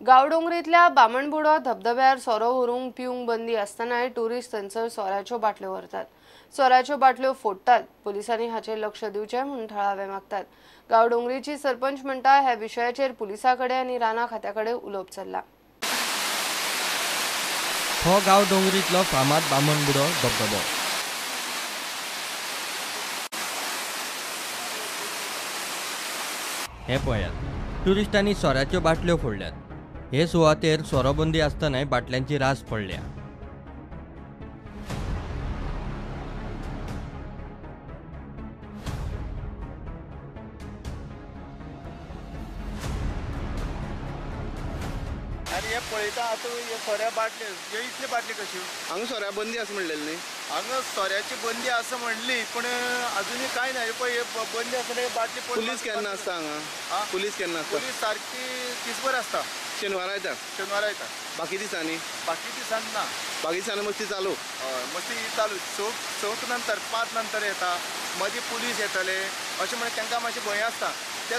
गावडोंगरीतल्या बामणबुडो धबधब्यार सोरो व्हरूंक पिवंक बंदी आसतनाय टुरिस्ट थंयसर सोऱ्याच्यो बाटल्यो व्हरतात। सोऱ्याच्यो बाटल्यो फोडटात। पुलिसांनी हाचेर लक्ष दिवचें म्हूण थळावे मागतात। गावडोंगरीची सरपंच म्हणटा ह्या विशयाचेर पुलिसांकडे आनी राना खात्याकडे उलोवप चल्ला। हो गावडोंगरीतलो फामाद बामणबुडो धबधबो। हे पळयात, ट्युरिस्टांनी सोऱ्याच्यो बाटल्यो फोडल्यात। हे सुवातेर सोरोबंदी आसतनाय बाटल्यांची रास पडल्या। आणि हे पळयता आतां हे सोऱ्या बाटल्यो हे इतले बाटली कशी हांगा सोऱ्या बंदी आसा म्हणलेली न्ही हांगा सोऱ्याची बंदी आसा म्हणली पण अजुनूय कांय ना पळय हे बंदी आसले बाटली पुलीस केन्ना आसता हांगा पुलीस केन्ना आसता पुलीस सारकी दिसभर आसता शेनवारा येता बाकी दिसांनी ना बाकी दिसांनी मस्ती चालू हय मस्ती चालू चौक नंतर 5 नंतर येता मदीं पुलीस येतले अशें म्हणजे तांकां मातशें भंय आसता ते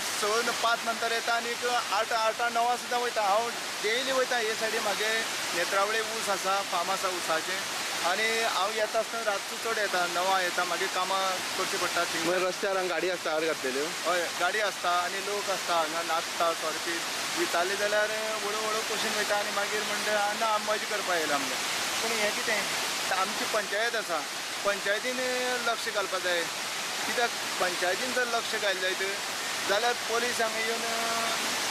5 नंतर येता आनी 8 9 सुद्दां वयता हांव डेली वयता हे सायडी म्हागे नेत्रावळे ऊस आसा फार्म आसा ऊसाचें आनी हांव येता आसतना रातचो चड येता 9 येता मागीर कामां करची पडटा थिंग रस्त्यार गाडी आसता आड घातलेल्यो हय गाडी आसता आनी लोक आसता हांगा नाचता सोरपी विताले जाल्यार हळू कशीन वयता आनी मागीर म्हणटा ना मजा करपा येयला आमकां पूण हें कितें आमची पंचायत आसा पंचायतीन लक्ष घालपा जाय कित्याक पंचायतीन जर लक्ष घातलें जायत जाल्यार पोलीस हांगा येवन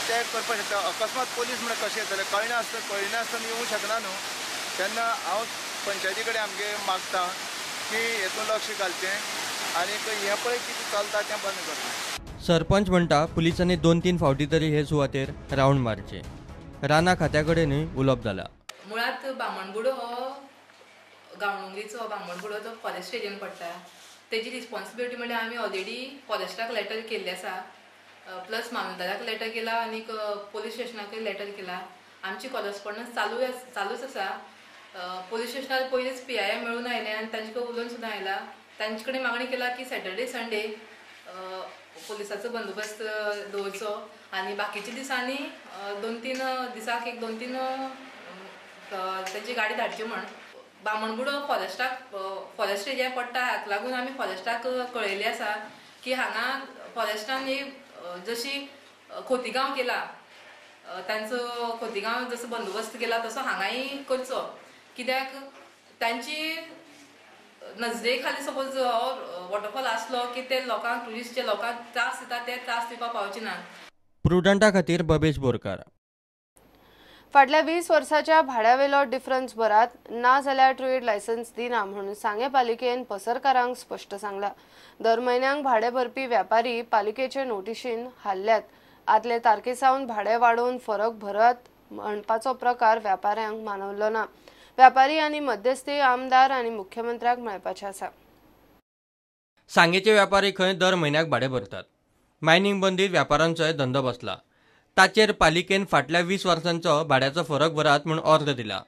ते करपाक शकता अकस्मात पोलीस म्हळ्यार कशें येतले कळना आसतना येवंक शकना न्हू तेन्ना हांव पंचायती कडेन आमगे मागता की हेतून लक्ष घालचें आनी हें पळय कितें चलता तें बंद करचें। सरपंच म्हणटा पुलिसांनी 2-3 फावटी तरी हे सुवातेर रावंड मारचे। राना खात्या कडेनूय उलोवप जाला। मुळात बामणबुडो हो गावडोंगरीचो बामणबुडो तो फॉरेस्ट एरियेन पडटा तेजी रिस्पॉन्सिबिलिटी म्हणल्यार आमी ऑलरेडी फॉरेस्टाक लेटर केल्लें आसा प्लस मामलदाराक लेटर केला आनी पोलीस स्टेशनाकय लेटर केला आमची कॉरस्पॉन्डन्स चालूच आसा पोलीस स्टेशनार पयलींच PIM मेळून आयलें आनी तांचे कडेन उलोवन सुद्दां आयला तांचे कडेन मागणी केला की सॅटर्डे संडे पुलिसाचो बंदोबस्त दवरचो आनी बाकीच्या दिसांनी 2-3 दिसाक 2-3 तांची गाडी धाडची म्हण बामणबुडो फॉरेस्ट एरिया पडटा हाका लागून आमी फॉरेस्टाक कळयल्लें आसा की हांगा फॉरेस्टान जशी खोतीगांव केला तांचो खोतीगांव जसो बंदोबस्त केला तसो हांगाय करचो कित्याक तांची नजरे खाली सपोज वॉटरफॉल आसलो की ते लोकांक ट्युरिस्ट जे लोकांक त्रास दिता ते त्रास दिवपाक पावचे ना। प्रुडंटा खातीर बबेश बोरकार। फाटल्या 20 वर्साच्या भाड्यावेलो डिफरन्स भरात ना जाल्यार ट्रेड लायसन्स दिना म्हणून सांगे पालिकेन पसरकारांक स्पष्ट सांगला। दर म्हयन्याक भाडे भरपी व्यापारी पालिकेचे नोटिशीन हाल्ल्यात आदले तारखेसावन भाडे वाडोवन फरक भरत म्हणपाचो प्रकार व्यापाऱ्यांक मानवलो ना। व्यापारी आनी मध्यस्थी आमदार आनी मुख्यमंत्र्याक मेळपाचे आसा। सांगेचे व्यापारी खंय दर म्हयन्याक भाडे भरतात। मायनिंग बंदीत व्यापाऱ्यांचोय धंदो बसला। ताचेर पालिकेन फाटल्या 20 वर्सांचो भाड्याचो फरक भरात म्हूण ऑर्डर दिला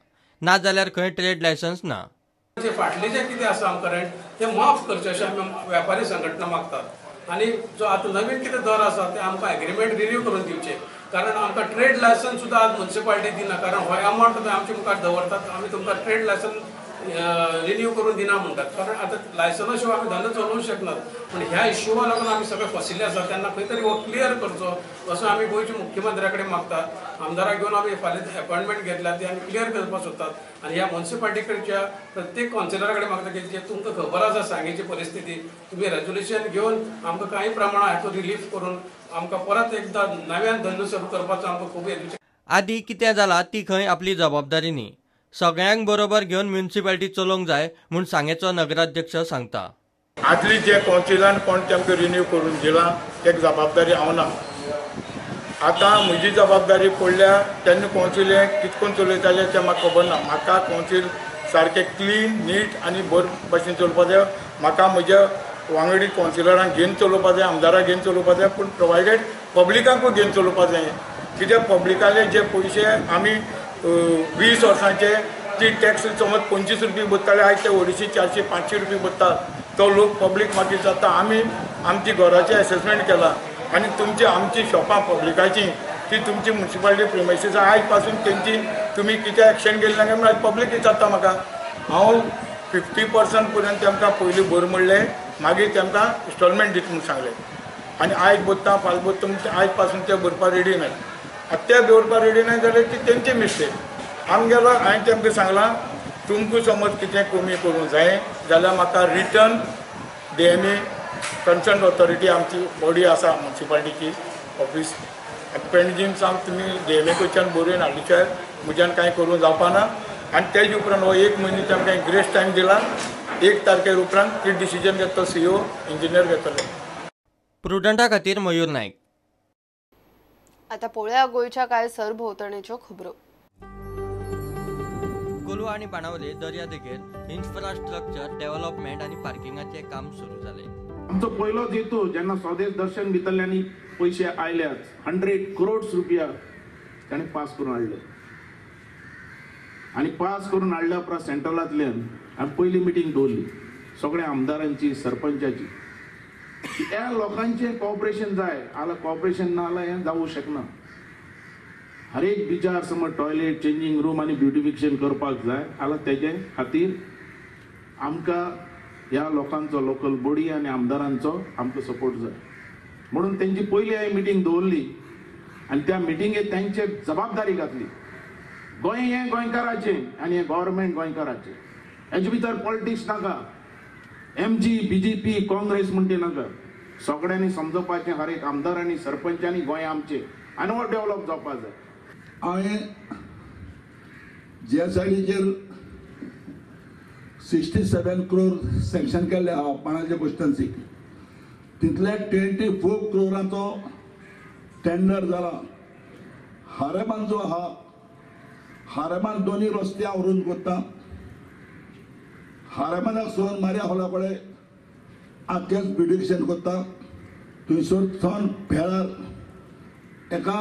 ना जाल्यार खंय ट्रेड लायसन्स ना। फाटले जे कितें आसा आमकां रेंट ते माफ करचे अशें आमी व्यापारी संघटना मागतात आनी जो आतां नवीन कितें दर आसा ते आमकां एग्रीमेंट रिन्यू करून दिवचे कारण आमकां ट्रेड लायसन्स सुद्दां आज म्युनिसिपालिटी दिना कारण हो अमावंट तुमी आमचे मुखार दवरतात आमी तुमकां ट्रेड लायसन्स रिन्यू करून दिना म्हणटात कारण आतां लायसन्सा शिवाय आमी धंदो चलोवंक शकनात पूण ह्या इश्यूवा लागून आमी सगळे फसिल्ले आसा तेन्ना खंय तरी हो क्लियर करचो असो आमी गोंयच्या मुख्यमंत्र्या कडेन मागतात आमदाराक घेवन आमी फाल्यां अपॉयंटमेंट घेतल्या ती आमी क्लियर करपाक सोदतात आनी ह्या म्युनिसिपालिटी कडच्या प्रत्येक कावन्सिलरा कडेन मागता की जे तुमकां खबर आसा सांगेची परिस्थिती तुमी रेजोल्युशन घेवन आमकां कांय प्रमाणात हाचो रिलीफ करून आमकां परत एकदां नव्यान धंदो सुरू करपाचो आमकां खूब हेतूचे आदी कितें जालां ती खंय आपली जबाबदारी न्ही सगळ्यांक बरोबर घेवन म्युनिसिपालिटी चलोवंक जाय म्हूण सांगेचो नगराध्यक्ष सांगता। आदली जे कावन्सिलान कोण तेमकां रिन्यू करून दिला तेका जबाबदारी हांव ना आतां म्हजी जबाबदारी पडल्या तेन्ना कावन्सिले कितकोन चलयताले तें म्हाका खबर ना म्हाका कावन्सील सारकें क्लीन नीट आनी बरे भशेन चलोवपा जाय म्हाका म्हज्या वांगडी कावन्सिलरांक घेवन चलोवपा जाय आमदाराक घेवन चलोवपा जाय पूण प्रोवायडेड पब्लिकांकूय घेवन चलोवपा जाय कित्याक पब्लिकाले जे पयशे आमी 20 वर्सांचे ती टॅक्स समज 25 रुपया भरताले आयज ते 250-400-500 रुपया भरतात तो लोक पब्लीक मागीर जाता आमी आमची घराचें एसेसमेंट केला आनी तुमची आमची शॉपां पब्लिकाची ती तुमची म्युन्सिपालिटी प्रिमायसीस आयज पासून तेंची तुमी कितें एक्शन घेतलें काय म्हळ्यार पब्लीक विचारता म्हाका हांव 50% पर्यंत तेमकां पयलीं भर म्हणलें मागीर तेमकां इन्स्टॉलमेंट दिता म्हूण सांगलें आनी आयज भरता फाल्यां भरता म्हणून आयज पासून ते भरपाक रेडी नाय आतां ते भरपाक रेडी नाय जाल्यार ती तेंची मिस्टेक आमगेलो हांवें तेमकां सांगलां तुमकां समज कितें कमी करूंक जाय जाल्यार म्हाका रिटर्न DMA कन्सर्न ऑथॉरिटी आमची बॉडी आसा म्युन्सिपालिटीची ऑफिस पेंडींग सांग तुमी DMA कडच्यान बरोवन हाडल्यार म्हज्यान कांय करूंक जावपाना आनी तेजे उपरांत हो 1 म्हयनो तेमकां ग्रेस टायम दिला 1 तारखे उपरांत ती डिसिजन घेता CEO इंजिनियर घेतले. प्रुडंटा खातीर मयूर नायक. आता पळोवया गोंयच्या कांय सरभोंवतणीच्यो खबरो. कोलवा आनी बाणावले दर्या देगेर इन्फ्रास्ट्रक्चर डेव्हलपमेंट आनी पार्किंगाचे काम सुरू जाले. आमचो पयलोच हेतू जेन्ना स्वदेश दर्शन भितरल्यांनी पैसे आयल्यात 100 करोड रुपया ताणें पास करून हाडले आनी पास करून हाडल्या उपरांत सेंट्रलांतल्यान हांवें पयली मिटींग दवरली सगळ्या आमदारांची सरपंचाची. ह्या लोकांचें कॉपरेशन जाय आला कॉपरेशन ना जाल्यार हें जावूं शकना. हर एक बिचार समज टॉयलेट चेंजिंग रूम आनी ब्युटिफिकेशन करपाक जाय जाल्यार तेजे खातीर आमकां ह्या लोकांचो लोकल बॉडी आनी आमदारांचो आमकां सपोर्ट जाय म्हणून तेंची पयली हांवें मिटींग दवरली आनी त्या मिटींगेक तेंचे जबाबदारी घातली. गोंय हें गोंयकाराचें आनी हें गव्हर्मेंट गोंयकाराचें. हेजे भितर पॉलिटिक्स नाका MG BJP काँग्रेस म्हणटे नाका. सगळ्यांनी समजोवपाचें हर एक आमदार आनी सरपंचांनी गोंय आमचें आनी हो डेव्हलप जावपाक जाय. हांवें JSIDचेर 67 करोड सँक्शन केल्ले आहा पाणाचे कॉन्स्टिट्युएन्सीक. तितले 24 करोडांचो टेंडर जाला. हारेमान जो आहा हारेमान दोन्ही रस्ते हांव रुंद करता. हारेमानाक सोन मार्या हॉला कडेन आख्खेच ब्युटिफिकेशन करता. थंयसर थंड फेळार एका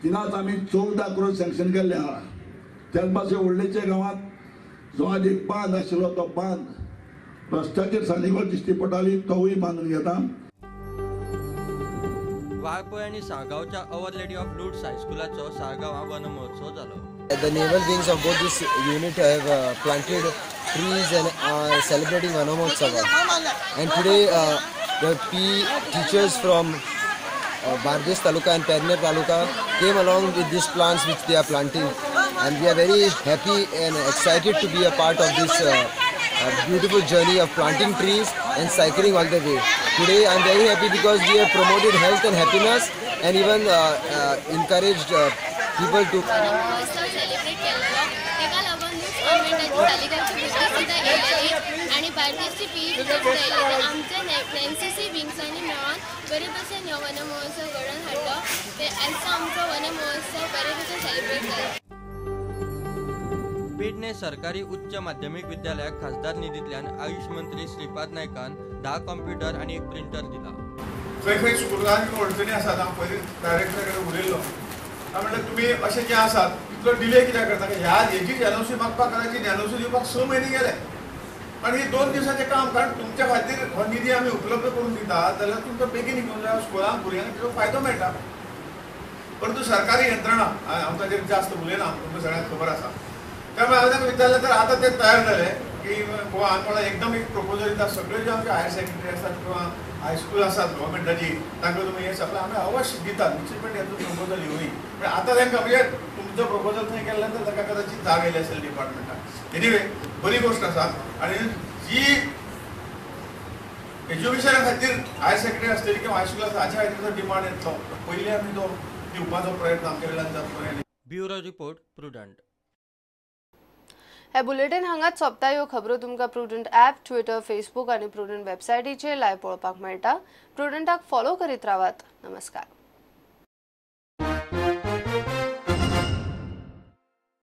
दिनाच आमी 14 करोड सँक्शन केल्ले आहा. त्याच भाशेन व्हडलेच्या गांवांत जो आज एक बांद आशिल्लो तो बांद रस्त्याचेर सानिगो दिश्टी पडटाली तोवूय बांदून घेता. वाळपय आनी साळगांवच्या अवर लेडी ऑफ लुड्स हायस्कुलाचो साळगांवां वन महोत्सव जालो. The naval wings of both this unit have planted trees and are celebrating Vanamotsava. And today the PE teachers from Bardesh Taluka and Perner Taluka came along with these plants which they are planting. And we are very happy and excited to be a part of this beautiful journey of planting trees and cycling all the way. Today I am very happy because we have promoted health and happiness and even encouraged people to आणि बार्देशची PE आमच्या NCC विंग्सांनी मेळून बरे भशेन हो one महोत्सव घडोवन हाडलो. ते आयचो आमचो वन महोत्सव बरे भशेन सेलिब्रेट जालो. पेडणे सरकारी उच्च माध्यमिक विद्यालयाक खासदार निधींतल्यान आयुष मंत्री श्रीपाद नायकान 10 कॉम्प्युटर आणि एक प्रिंटर दिला. खंय खंय स्कुलांनी अडचणी आसात. हांव पयलीं डायरेक्टरा कडेन उलयल्लो. हांव म्हणलें तुमी अशें जें आसात इतलो डिले कित्याक करता. हेजी NOC मागपाक करायची NOC दिवपाक 6 म्हयने गेले. पण ही 2 दिवसांचें काम कारण तुमच्या खातीर हो निधी आमी उपलब्ध करून दितात जाल्यार तुमकां बेगीन घेवन जाय स्कुलांक भुरग्यांक ताचो फायदो मेळटा. परंतु सरकारी यंत्रणा हांव ताचेर जास्त उलयना तुमकां सगळ्यांक खबर आसा. त्यामुळे हांवें तांकां विचारलें तर आतां ते तयार जाले की गोवा एकदम एक प्रपोजल दिता सगळे जे आमचे हायर सेकंडरी आसात किंवा हायस्कूल आसात गव्हर्मेंटाची तांकां तुमी हें सगळें आमी अवश्य दितात. निश्चितपणे हेचो प्रपोजल येवूय. पण आतां तांकां म्हणजे तुमचो प्रपोजल थंय केले नंतर ताका कदाचित जाग येयली असेल डिपार्टमेंटाक. एनिवे बरी गोष्ट आसा. आनी जी एज्युकेशना खातीर हायर सेकंडरी आसतली किंवा हायस्कूल आसा हाच्या खातीर जो डिमांड येतलो पयलीं आमी तो दिवपाचो प्रयत्न आमचे कडल्यान जातलो. Bureau report prudent. हे बुलेटिन हांगाच सोंपता. ह्यो खबरो तुमकां प्रुडंट ॲप, ट्विटर, फेसबुक आनी प्रुडंट वेबसायटीचेर लायव्ह पळोवपाक मेळटा. प्रुडंटाक फॉलो करीत रावात. नमस्कार.